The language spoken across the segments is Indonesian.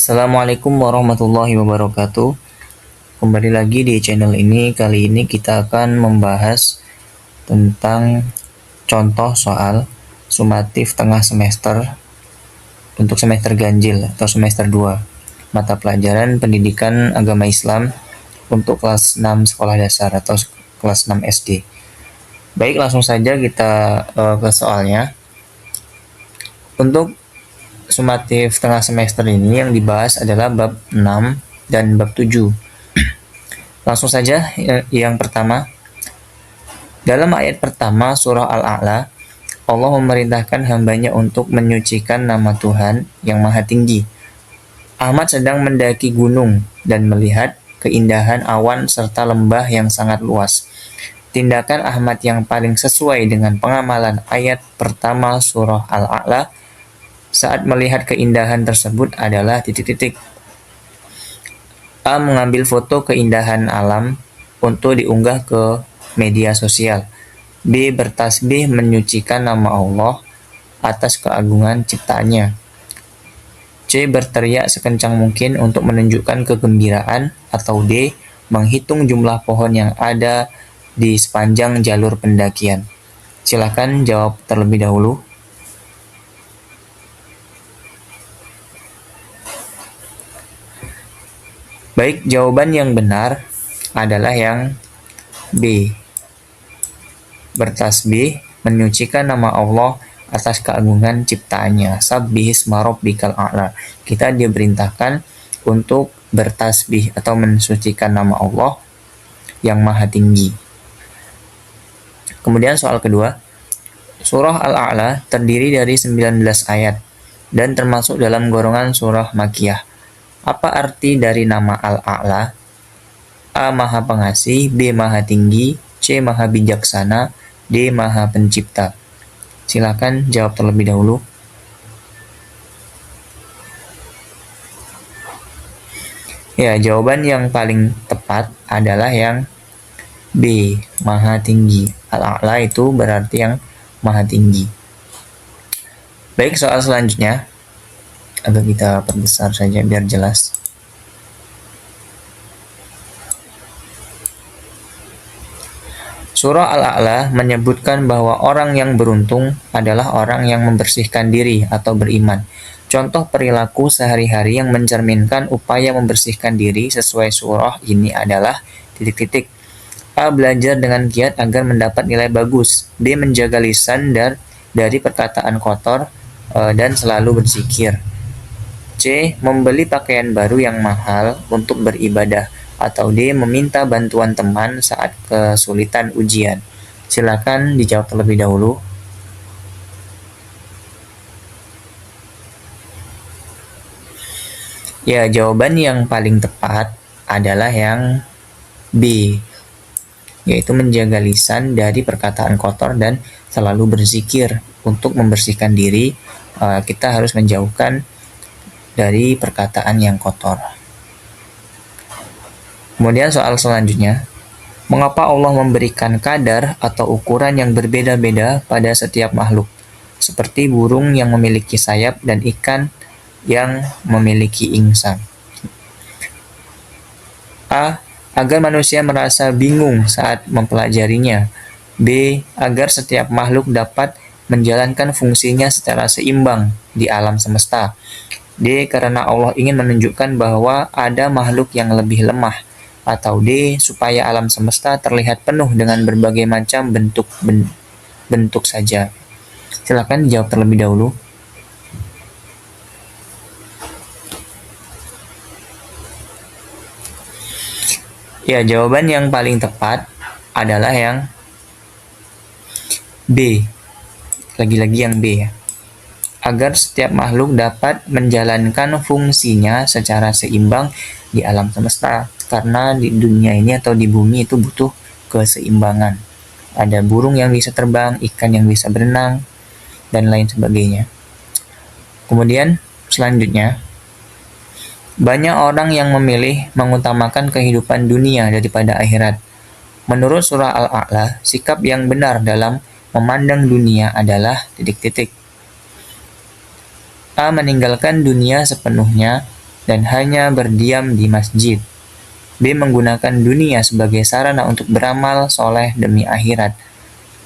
Assalamualaikum warahmatullahi wabarakatuh. Kembali lagi di channel ini. Kali ini kita akan membahas tentang contoh soal sumatif tengah semester untuk semester ganjil atau semester 2 mata pelajaran pendidikan agama Islam untuk kelas 6 sekolah dasar atau kelas 6 SD. Baik, langsung saja kita ke soalnya. Untuk sumatif tengah semester ini yang dibahas adalah bab 6 dan bab 7. Langsung saja yang pertama. Dalam ayat pertama surah Al-A'la, Allah memerintahkan hambanya untuk menyucikan nama Tuhan yang maha tinggi. Ahmad sedang mendaki gunung dan melihat keindahan awan serta lembah yang sangat luas. Tindakan Ahmad yang paling sesuai dengan pengamalan ayat pertama surah Al-A'la saat melihat keindahan tersebut adalah titik-titik. A. Mengambil foto keindahan alam untuk diunggah ke media sosial. B. Bertasbih menyucikan nama Allah atas keagungan ciptaannya. C. Berteriak sekencang mungkin untuk menunjukkan kegembiraan. Atau D. Menghitung jumlah pohon yang ada di sepanjang jalur pendakian. Silakan jawab terlebih dahulu. Baik, jawaban yang benar adalah yang B. Bertasbih menyucikan nama Allah atas keagungan ciptaannya. Sabbihisma rabbikal a'la. Kita diperintahkan untuk bertasbih atau mensucikan nama Allah yang maha tinggi. Kemudian soal kedua. Surah Al-A'la terdiri dari 19 ayat dan termasuk dalam golongan surah Makkiyah. Apa arti dari nama Al-A'la? A. Maha pengasih, B. Maha tinggi, C. Maha bijaksana, D. Maha pencipta. Silakan jawab terlebih dahulu. Ya, jawaban yang paling tepat adalah yang B. Maha tinggi. Al-A'la itu berarti yang maha tinggi. Baik, soal selanjutnya. Agak kita perbesar saja biar jelas. Surah Al-A'la menyebutkan bahwa orang yang beruntung adalah orang yang membersihkan diri atau beriman. Contoh perilaku sehari-hari yang mencerminkan upaya membersihkan diri sesuai surah ini adalah titik-titik. A. Belajar dengan giat agar mendapat nilai bagus. B. Menjaga lisan dari perkataan kotor dan selalu berzikir. C. Membeli pakaian baru yang mahal untuk beribadah. Atau D. Meminta bantuan teman saat kesulitan ujian. Silakan dijawab terlebih dahulu. Ya, jawaban yang paling tepat adalah yang B, yaitu menjaga lisan dari perkataan kotor dan selalu berzikir. Untuk membersihkan diri, kita harus menjauhkan dari perkataan yang kotor. Kemudian soal selanjutnya, mengapa Allah memberikan kadar atau ukuran yang berbeda-beda pada setiap makhluk, seperti burung yang memiliki sayap dan ikan yang memiliki insang? A. Agar manusia merasa bingung saat mempelajarinya. B. Agar setiap makhluk dapat menjalankan fungsinya secara seimbang di alam semesta. D. Karena Allah ingin menunjukkan bahwa ada makhluk yang lebih lemah. Atau D. Supaya alam semesta terlihat penuh dengan berbagai macam bentuk saja. Silakan dijawab terlebih dahulu. Ya, jawaban yang paling tepat adalah yang B. Lagi-lagi yang B ya. Agar setiap makhluk dapat menjalankan fungsinya secara seimbang di alam semesta. Karena di dunia ini atau di bumi itu butuh keseimbangan. Ada burung yang bisa terbang, ikan yang bisa berenang, dan lain sebagainya. Kemudian selanjutnya, banyak orang yang memilih mengutamakan kehidupan dunia daripada akhirat. Menurut surah Al-A'la, sikap yang benar dalam memandang dunia adalah titik-titik. A. Meninggalkan dunia sepenuhnya dan hanya berdiam di masjid. B. Menggunakan dunia sebagai sarana untuk beramal soleh demi akhirat.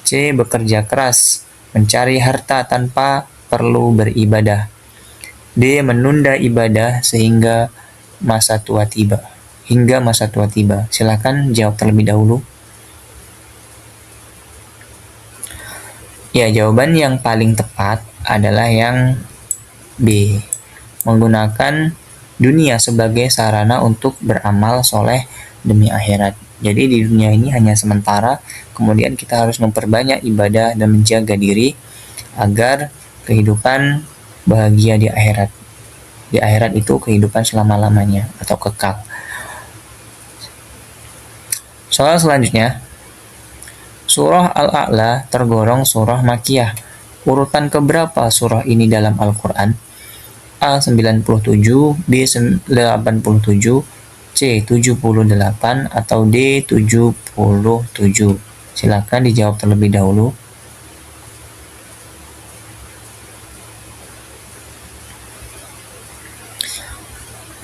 C. Bekerja keras, mencari harta tanpa perlu beribadah. D. Menunda ibadah sehingga masa tua tiba. Hingga masa tua tiba. Silakan jawab terlebih dahulu. Ya, jawaban yang paling tepat adalah yang B. Menggunakan dunia sebagai sarana untuk beramal soleh demi akhirat. Jadi di dunia ini hanya sementara, kemudian kita harus memperbanyak ibadah dan menjaga diri agar kehidupan bahagia di akhirat. Di akhirat itu kehidupan selama-lamanya atau kekal. Soal selanjutnya, surah Al-A'la tergolong surah Makkiyah. Urutan keberapa surah ini dalam Al-Quran? A 97, B 87, C 78, atau D 77. Silakan dijawab terlebih dahulu.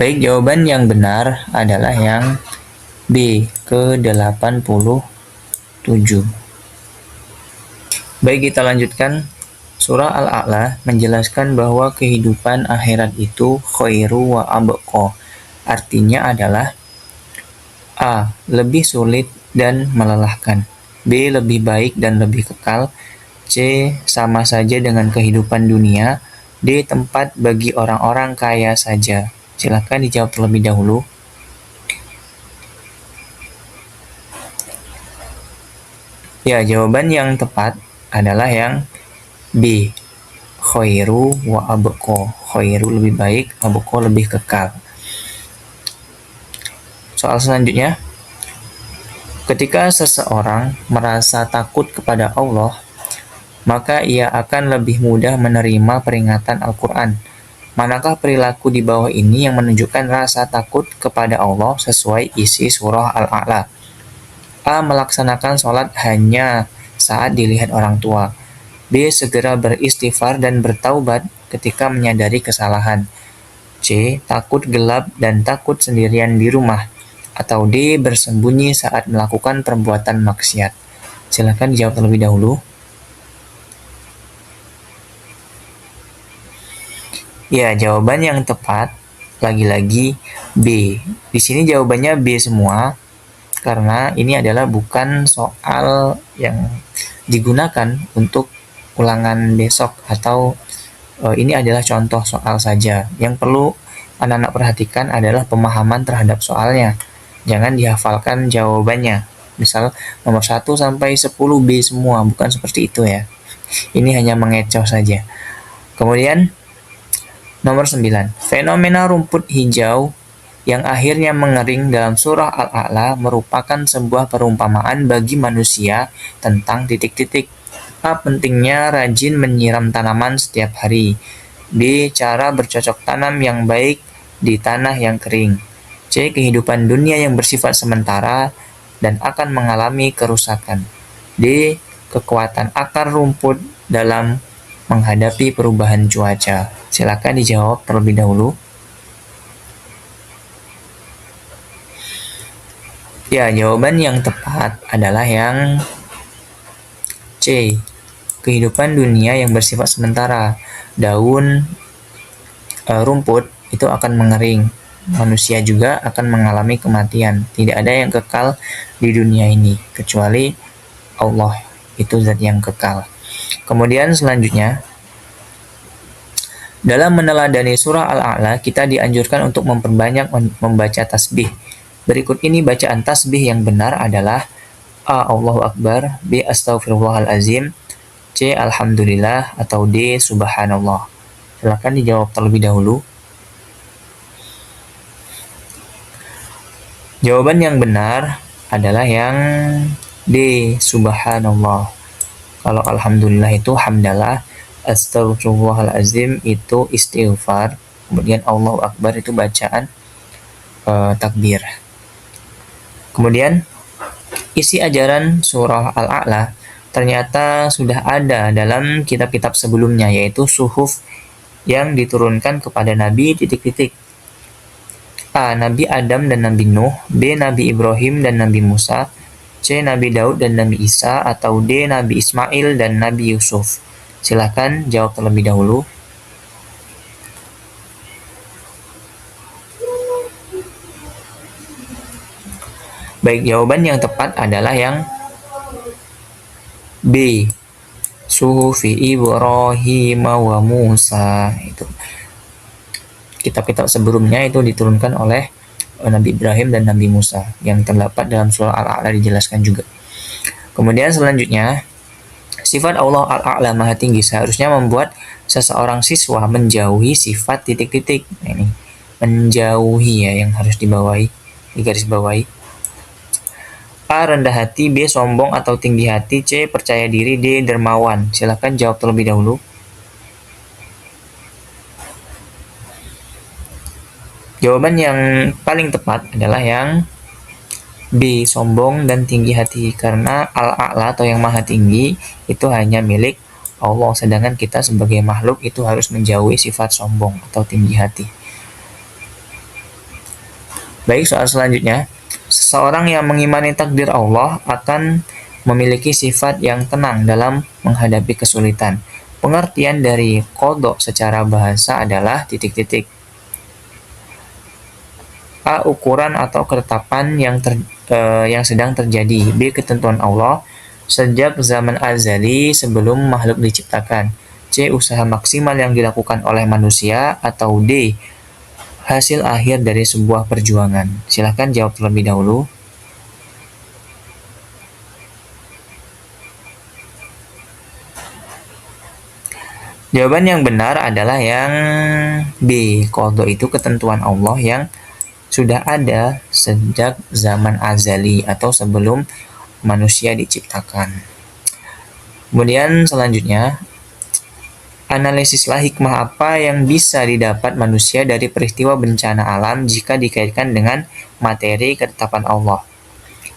Baik, jawaban yang benar adalah yang B, ke-87. Baik, kita lanjutkan. Surah Al-A'la menjelaskan bahwa kehidupan akhirat itu khairu wa abqa. Artinya adalah A. Lebih sulit dan melelahkan. B. Lebih baik dan lebih kekal. C. Sama saja dengan kehidupan dunia. D. Tempat bagi orang-orang kaya saja. Silakan dijawab terlebih dahulu. Ya, jawaban yang tepat adalah yang B. Khairu wa abqa. Khairu lebih baik, abqa lebih kekal. Soal selanjutnya, ketika seseorang merasa takut kepada Allah, maka ia akan lebih mudah menerima peringatan Al-Quran. Manakah perilaku di bawah ini yang menunjukkan rasa takut kepada Allah sesuai isi surah Al-A'la? A. Melaksanakan sholat hanya saat dilihat orang tua. B. Segera beristighfar dan bertaubat ketika menyadari kesalahan. C. Takut gelap dan takut sendirian di rumah. Atau D. Bersembunyi saat melakukan perbuatan maksiat. Silakan dijawab terlebih dahulu. Ya, jawaban yang tepat lagi-lagi B. Di sini jawabannya B semua karena ini adalah bukan soal yang digunakan untuk ulangan besok atau ini adalah contoh soal saja. Yang perlu anak-anak perhatikan adalah pemahaman terhadap soalnya. Jangan dihafalkan jawabannya. Misal nomor 1 sampai 10 B semua, bukan seperti itu ya. Ini hanya mengecoh saja. Kemudian nomor 9, fenomena rumput hijau yang akhirnya mengering dalam surah Al-A'la merupakan sebuah perumpamaan bagi manusia tentang titik-titik. A. Pentingnya rajin menyiram tanaman setiap hari. B. Cara bercocok tanam yang baik di tanah yang kering. C. Kehidupan dunia yang bersifat sementara dan akan mengalami kerusakan. D. Kekuatan akar rumput dalam menghadapi perubahan cuaca. Silakan dijawab terlebih dahulu. Ya, jawaban yang tepat adalah yang C. Kehidupan dunia yang bersifat sementara. Daun rumput itu akan mengering. Manusia juga akan mengalami kematian. Tidak ada yang kekal di dunia ini kecuali Allah. Itu zat yang kekal. Kemudian selanjutnya, dalam meneladani surah Al-A'la, kita dianjurkan untuk memperbanyak membaca tasbih. Berikut ini bacaan tasbih yang benar adalah A. Allahu Akbar, B. Astaghfirullahalazim, C. Alhamdulillah, atau D. Subhanallah. Silakan dijawab terlebih dahulu. Jawaban yang benar adalah yang D. Subhanallah. Kalau Alhamdulillah itu hamdalah, Astaghfirullahalazim itu istighfar, kemudian Allahu Akbar itu bacaan takbir. Kemudian isi ajaran surah Al-A'la ternyata sudah ada dalam kitab-kitab sebelumnya, yaitu suhuf yang diturunkan kepada Nabi titik-titik. A. Nabi Adam dan Nabi Nuh, B. Nabi Ibrahim dan Nabi Musa, C. Nabi Daud dan Nabi Isa, atau D. Nabi Ismail dan Nabi Yusuf. Silahkan jawab terlebih dahulu. Baik, jawaban yang tepat adalah yang B. Suhufi Ibrahim wa Musa. Itu kitab-kitab sebelumnya itu diturunkan oleh Nabi Ibrahim dan Nabi Musa, yang terdapat dalam surah Al-A'la dijelaskan juga. Kemudian selanjutnya, sifat Allah Al-A'la Maha Tinggi seharusnya membuat seseorang siswa menjauhi sifat titik-titik. Nah, ini menjauhi ya yang harus digarisbawahi. A. Rendah hati, B. Sombong atau tinggi hati, C. Percaya diri, D. Dermawan. Silakan jawab terlebih dahulu. Jawaban yang paling tepat adalah yang B. Sombong dan tinggi hati, karena Al-A'la atau yang Maha Tinggi itu hanya milik Allah, sedangkan kita sebagai makhluk itu harus menjauhi sifat sombong atau tinggi hati. Baik, soal selanjutnya. Seseorang yang mengimani takdir Allah akan memiliki sifat yang tenang dalam menghadapi kesulitan. Pengertian dari qadha secara bahasa adalah titik-titik. A. Ukuran atau ketetapan yang sedang terjadi. B. Ketentuan Allah sejak zaman azali sebelum makhluk diciptakan. C. Usaha maksimal yang dilakukan oleh manusia, atau D. Hasil akhir dari sebuah perjuangan. Silahkan jawab terlebih dahulu. Jawaban yang benar adalah yang B. Qadha itu ketentuan Allah yang sudah ada sejak zaman azali atau sebelum manusia diciptakan. Kemudian selanjutnya, analisislah hikmah apa yang bisa didapat manusia dari peristiwa bencana alam jika dikaitkan dengan materi ketetapan Allah.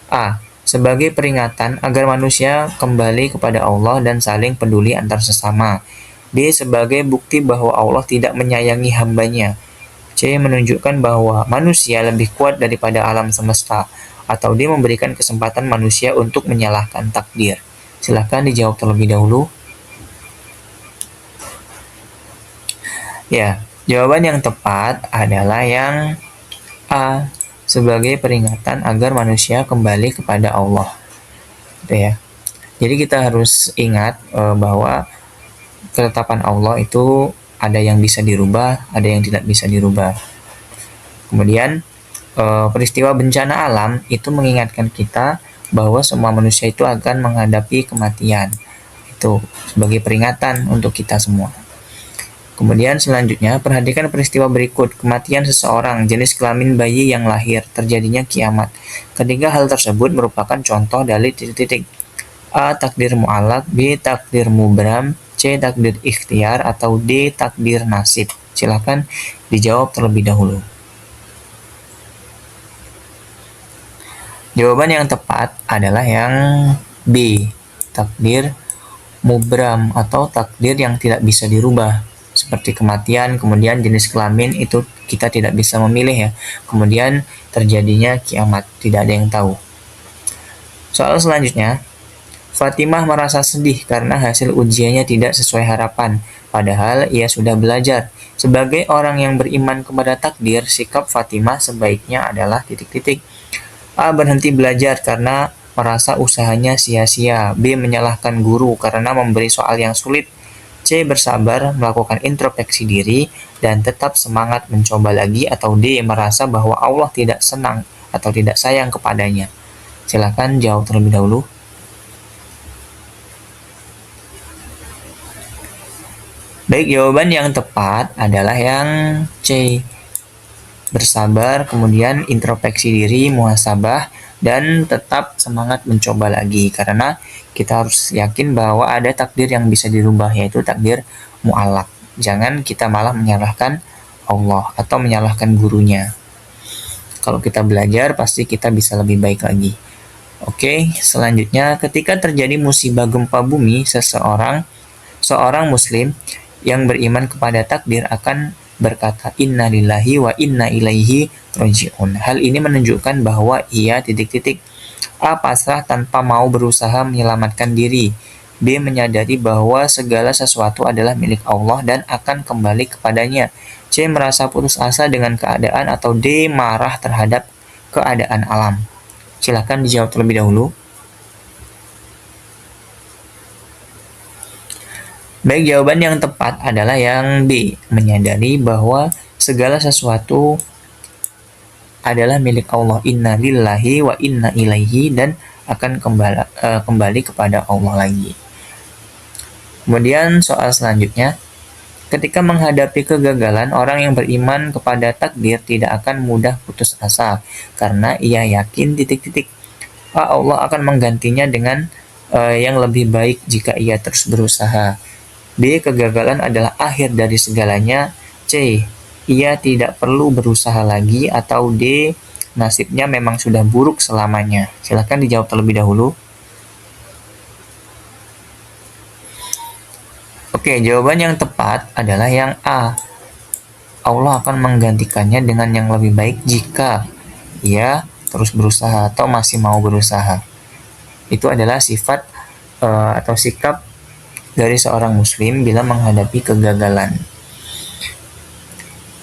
A. Sebagai peringatan agar manusia kembali kepada Allah dan saling peduli antar sesama. B. Sebagai bukti bahwa Allah tidak menyayangi hambanya. C. Menunjukkan bahwa manusia lebih kuat daripada alam semesta, atau D. Memberikan kesempatan manusia untuk menyalahkan takdir. Silahkan dijawab terlebih dahulu. Ya, jawaban yang tepat adalah yang A. Sebagai peringatan agar manusia kembali kepada Allah. Gitu ya. Jadi kita harus ingat bahwa ketetapan Allah itu ada yang bisa dirubah, ada yang tidak bisa dirubah. Kemudian peristiwa bencana alam itu mengingatkan kita bahwa semua manusia itu akan menghadapi kematian. Itu sebagai peringatan untuk kita semua. Kemudian selanjutnya, perhatikan peristiwa berikut. Kematian seseorang, jenis kelamin bayi yang lahir, terjadinya kiamat. Ketiga hal tersebut merupakan contoh dari titik-titik. A. Takdir mu'allaq, B. Takdir mubram, C. Takdir ikhtiar, atau D. Takdir nasib. Silakan dijawab terlebih dahulu. Jawaban yang tepat adalah yang B. Takdir mubram atau takdir yang tidak bisa dirubah. Seperti kematian, kemudian jenis kelamin itu kita tidak bisa memilih ya. Kemudian terjadinya kiamat, tidak ada yang tahu. Soal selanjutnya, Fatimah merasa sedih karena hasil ujiannya tidak sesuai harapan, padahal ia sudah belajar. Sebagai orang yang beriman kepada takdir, sikap Fatimah sebaiknya adalah titik-titik. A. Berhenti belajar karena merasa usahanya sia-sia. B. Menyalahkan guru karena memberi soal yang sulit. C. Bersabar, melakukan introspeksi diri, dan tetap semangat mencoba lagi, atau D. Merasa bahwa Allah tidak senang atau tidak sayang kepadanya. Silakan jawab terlebih dahulu. Baik, jawaban yang tepat adalah yang C. Bersabar, kemudian introspeksi diri, muhasabah, dan tetap semangat mencoba lagi. Karena kita harus yakin bahwa ada takdir yang bisa dirubah, yaitu takdir mu'allaq. Jangan kita malah menyalahkan Allah atau menyalahkan gurunya. Kalau kita belajar, pasti kita bisa lebih baik lagi. Oke, selanjutnya, ketika terjadi musibah gempa bumi, seorang muslim yang beriman kepada takdir akan berkata inna lillahi wa inna ilaihi raji'un. Hal ini menunjukkan bahwa ia A. pasrah tanpa mau berusaha menyelamatkan diri. B. menyadari bahwa segala sesuatu adalah milik Allah dan akan kembali kepadanya. C. merasa putus asa dengan keadaan, atau D. marah terhadap keadaan alam. Silakan dijawab terlebih dahulu. Baik, jawaban yang tepat adalah yang B. Menyadari bahwa segala sesuatu adalah milik Allah. Inna lillahi wa inna ilaihi, dan akan kembali kepada Allah lagi. Kemudian soal selanjutnya, ketika menghadapi kegagalan, orang yang beriman kepada takdir tidak akan mudah putus asa karena ia yakin Allah akan menggantinya dengan yang lebih baik jika ia terus berusaha. B. Kegagalan adalah akhir dari segalanya. C. Ia tidak perlu berusaha lagi, atau D. Nasibnya memang sudah buruk selamanya. Silakan dijawab terlebih dahulu. Oke, jawaban yang tepat adalah yang A. Allah akan menggantikannya dengan yang lebih baik jika ia terus berusaha atau masih mau berusaha. Itu adalah sifat atau sikap dari seorang muslim bila menghadapi kegagalan.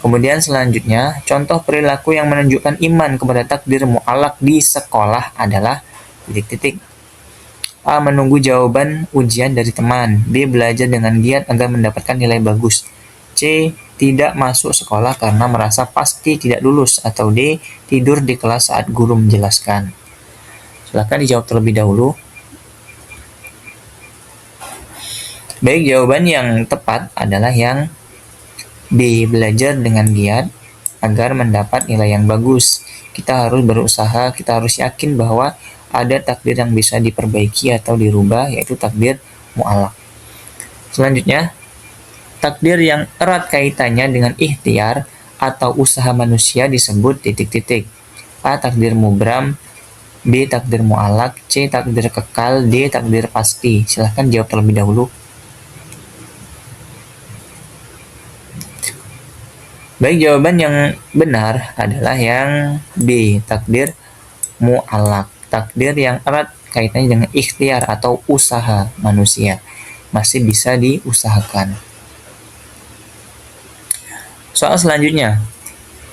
Kemudian selanjutnya, contoh perilaku yang menunjukkan iman kepada takdir mu'allaq di sekolah adalah A. Menunggu jawaban ujian dari teman. B. Belajar dengan giat agar mendapatkan nilai bagus. C. Tidak masuk sekolah karena merasa pasti tidak lulus. Atau D. Tidur di kelas saat guru menjelaskan. Silakan dijawab terlebih dahulu. Baik, jawaban yang tepat adalah yang B. Belajar dengan giat agar mendapat nilai yang bagus. Kita harus berusaha, kita harus yakin bahwa ada takdir yang bisa diperbaiki atau dirubah, yaitu takdir mu'allaq. Selanjutnya, takdir yang erat kaitannya dengan ikhtiar atau usaha manusia disebut A. Takdir mubram, B. Takdir mu'allaq, C. Takdir kekal, D. Takdir pasti. Silahkan jawab terlebih dahulu. Baik, jawaban yang benar adalah yang B. Takdir mu'allaq. Takdir yang erat kaitannya dengan ikhtiar atau usaha manusia. Masih bisa diusahakan. Soal selanjutnya,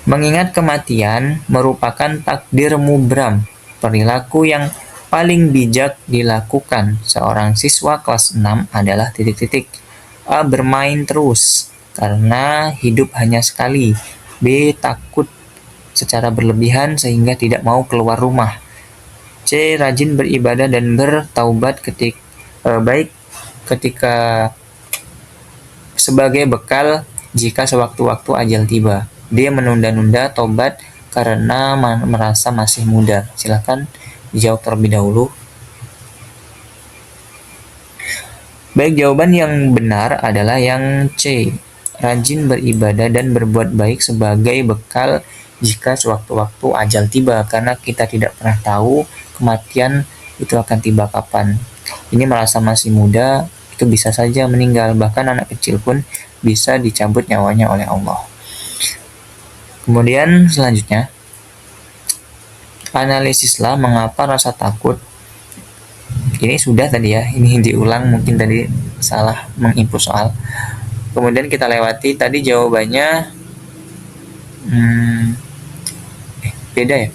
mengingat kematian merupakan takdir mubram, perilaku yang paling bijak dilakukan seorang siswa kelas 6 adalah A. Bermain terus karena hidup hanya sekali. B. Takut secara berlebihan sehingga tidak mau keluar rumah. C. Rajin beribadah dan bertaubat ketika sebagai bekal jika sewaktu-waktu ajal tiba. D. Menunda-nunda taubat karena merasa masih muda. Silakan dijawab terlebih dahulu. Baik, jawaban yang benar adalah yang C. Rajin beribadah dan berbuat baik sebagai bekal jika sewaktu-waktu ajal tiba, karena kita tidak pernah tahu kematian itu akan tiba kapan. Ini merasa masih muda, itu bisa saja meninggal, bahkan anak kecil pun bisa dicabut nyawanya oleh Allah. Kemudian selanjutnya, analisislah mengapa rasa takut. Ini sudah tadi ya, ini diulang, mungkin tadi salah menginput soal. Kemudian kita lewati tadi jawabannya beda ya.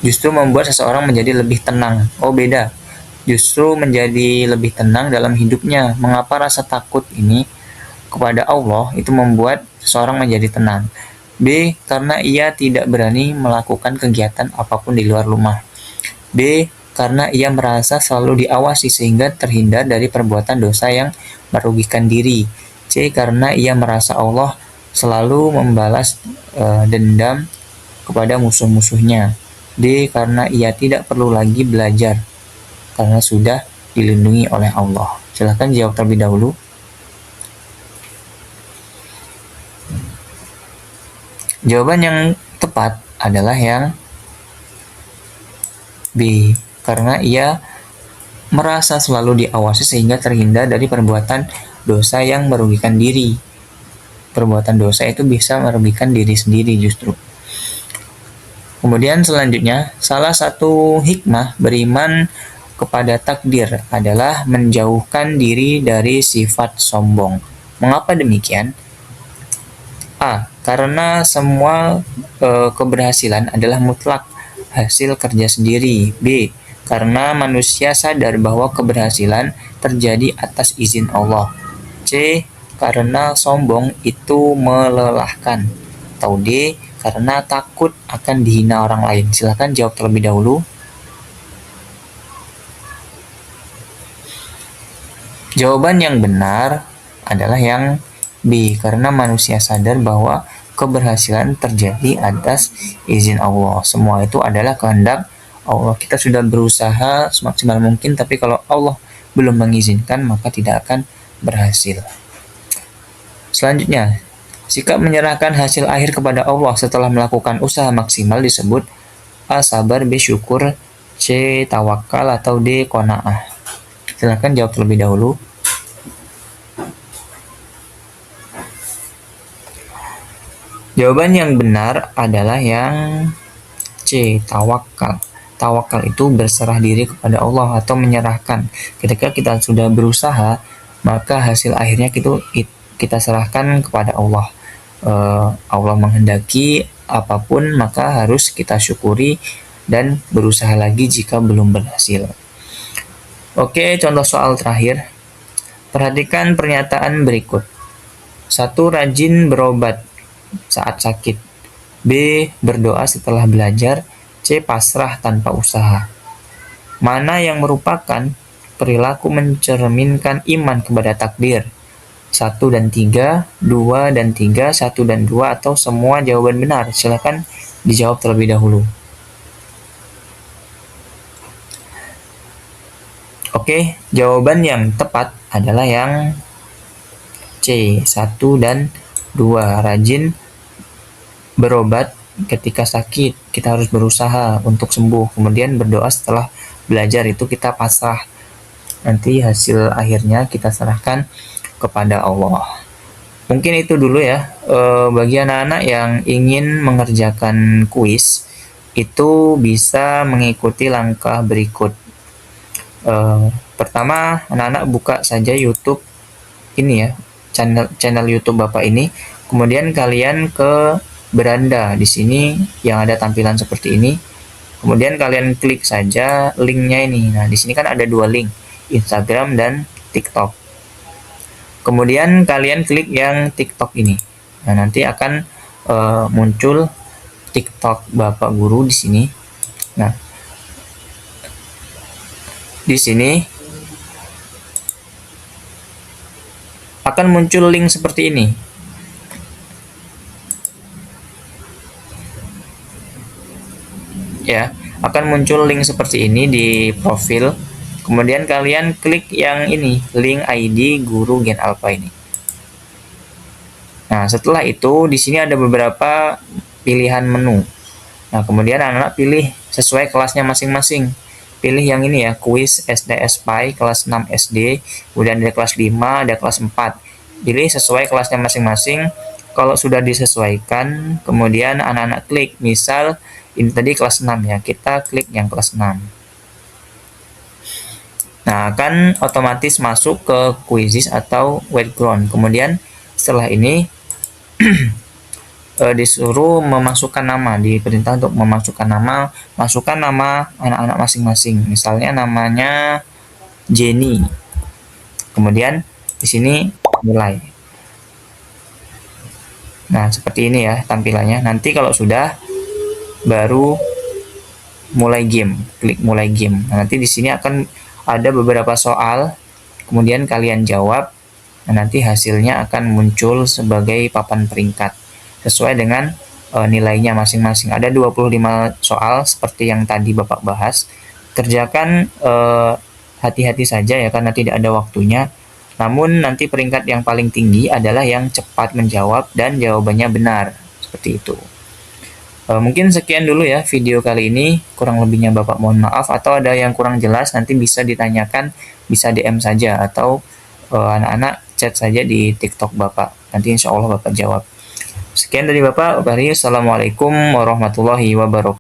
Justru membuat seseorang menjadi lebih tenang. Oh, beda. Justru menjadi lebih tenang dalam hidupnya. Mengapa rasa takut ini kepada Allah itu membuat seseorang menjadi tenang? B. Karena ia tidak berani melakukan kegiatan apapun di luar rumah. B. Karena ia merasa selalu diawasi sehingga terhindar dari perbuatan dosa yang merugikan diri. C. Karena ia merasa Allah selalu membalas dendam kepada musuh-musuhnya. D. Karena ia tidak perlu lagi belajar karena sudah dilindungi oleh Allah. Silahkan jawab terlebih dahulu. Jawaban yang tepat adalah yang B. Karena ia merasa selalu diawasi sehingga terhindar dari perbuatan dosa yang merugikan diri. Perbuatan dosa itu bisa merugikan diri sendiri justru. Kemudian selanjutnya, salah satu hikmah beriman kepada takdir adalah menjauhkan diri dari sifat sombong. Mengapa demikian? A. Karena semua keberhasilan adalah mutlak hasil kerja sendiri. B. Karena manusia sadar bahwa keberhasilan terjadi atas izin Allah. C. Karena sombong itu melelahkan. Atau D. Karena takut akan dihina orang lain. Silahkan jawab terlebih dahulu. Jawaban yang benar adalah yang B, karena manusia sadar bahwa keberhasilan terjadi atas izin Allah. Semua itu adalah kehendak Allah. Kita sudah berusaha semaksimal mungkin, tapi kalau Allah belum mengizinkan, maka tidak akan berhasil. Selanjutnya, sikap menyerahkan hasil akhir kepada Allah setelah melakukan usaha maksimal disebut A. Sabar, B. Syukur, C. Tawakal, atau D. Qanaah. Silahkan jawab terlebih dahulu. Jawaban yang benar adalah yang C. Tawakal. Tawakal itu berserah diri kepada Allah atau menyerahkan. Ketika kita sudah berusaha, maka hasil akhirnya kita serahkan kepada Allah. Allah menghendaki apapun, maka harus kita syukuri dan berusaha lagi jika belum berhasil. Oke, contoh soal terakhir. Perhatikan pernyataan berikut. 1. Rajin berobat saat sakit. B. Berdoa setelah belajar. C. Pasrah tanpa usaha. Mana yang merupakan perilaku mencerminkan iman kepada takdir? 1 dan 3, 2 dan 3, 1 dan 2, atau semua jawaban benar? Silakan dijawab terlebih dahulu. Oke, jawaban yang tepat adalah yang C. 1 dan 2. Rajin berobat ketika sakit. Kita harus berusaha untuk sembuh. Kemudian berdoa setelah belajar, itu kita pasrah. Nanti hasil akhirnya kita serahkan kepada Allah. Mungkin itu dulu ya. Bagi anak-anak yang ingin mengerjakan kuis, itu bisa mengikuti langkah berikut. Pertama, anak-anak buka saja YouTube ini ya, channel YouTube Bapak ini. Kemudian kalian ke beranda di sini yang ada tampilan seperti ini. Kemudian kalian klik saja linknya ini. Nah, di sini kan ada 2 link, Instagram dan TikTok. Kemudian kalian klik yang TikTok ini. Nah, nanti akan muncul TikTok Bapak Guru di sini. Nah, di sini akan muncul link seperti ini. Ya, akan muncul link seperti ini di profil. Kemudian kalian klik yang ini, link ID Guru Gen Alpha ini. Nah, setelah itu di sini ada beberapa pilihan menu. Nah, kemudian anak-anak pilih sesuai kelasnya masing-masing. Pilih yang ini ya, kuis SDS PAI kelas 6 SD, kemudian ada kelas 5, ada kelas 4. Pilih sesuai kelasnya masing-masing. Kalau sudah disesuaikan, kemudian anak-anak klik. Misal ini tadi kelas 6 ya, kita klik yang kelas 6. Nah, akan otomatis masuk ke quizzes atau background. Kemudian setelah ini disuruh memasukkan nama, diperintah untuk memasukkan nama, masukkan nama anak-anak masing-masing. Misalnya namanya Jenny. Kemudian di sini mulai. Nah, seperti ini ya tampilannya. Nanti kalau sudah, baru mulai game, klik mulai game. Nah, nanti di sini akan ada beberapa soal, kemudian kalian jawab. Nah, nanti hasilnya akan muncul sebagai papan peringkat sesuai dengan nilainya masing-masing. Ada 25 soal seperti yang tadi Bapak bahas. Kerjakan hati-hati saja ya, karena tidak ada waktunya. Namun nanti peringkat yang paling tinggi adalah yang cepat menjawab dan jawabannya benar. Seperti itu. Mungkin sekian dulu ya video kali ini. Kurang lebihnya Bapak mohon maaf. Atau ada yang kurang jelas, nanti bisa ditanyakan, bisa DM saja. Atau anak-anak chat saja di TikTok Bapak. Nanti insya Allah Bapak jawab. Sekian dari Bapak. Assalamualaikum warahmatullahi wabarakatuh.